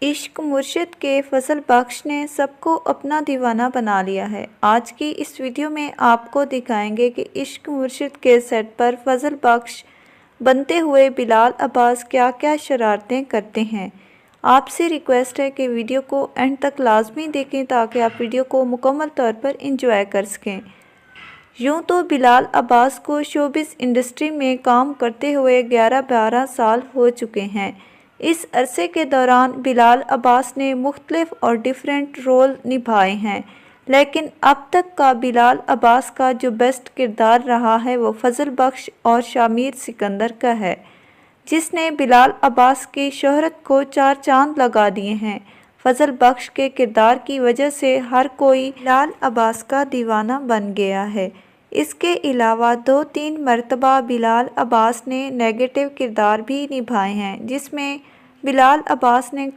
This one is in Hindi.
इश्क मुर्शिद के फजल बख्श ने सबको अपना दीवाना बना लिया है। आज की इस वीडियो में आपको दिखाएंगे कि इश्क मुर्शिद के सेट पर फजल बख्श बनते हुए बिलाल अब्बास क्या क्या शरारतें करते हैं। आपसे रिक्वेस्ट है कि वीडियो को एंड तक लाजमी देखें ताकि आप वीडियो को मुकम्मल तौर पर इंजॉय कर सकें। यूँ तो बिलाल अब्बास को शोबिज़ इंडस्ट्री में काम करते हुए 11-12 साल हो चुके हैं। इस अरसे के दौरान बिलाल अब्बास ने मुख्तलिफ और डिफरेंट रोल निभाए हैं, लेकिन अब तक का बिलाल अब्बास का जो बेस्ट किरदार रहा है वो फजल बख्श और शामिर सिकंदर का है, जिसने बिलाल अब्बास की शोहरत को चार चांद लगा दिए हैं। फजल बख्श के किरदार की वजह से हर कोई बिलाल अब्बास का दीवाना बन गया है। इसके अलावा 2-3 मरतबा बिलाल अब्बास ने नेगेटिव किरदार भी निभाए हैं, जिसमें बिलाल अब्बास ने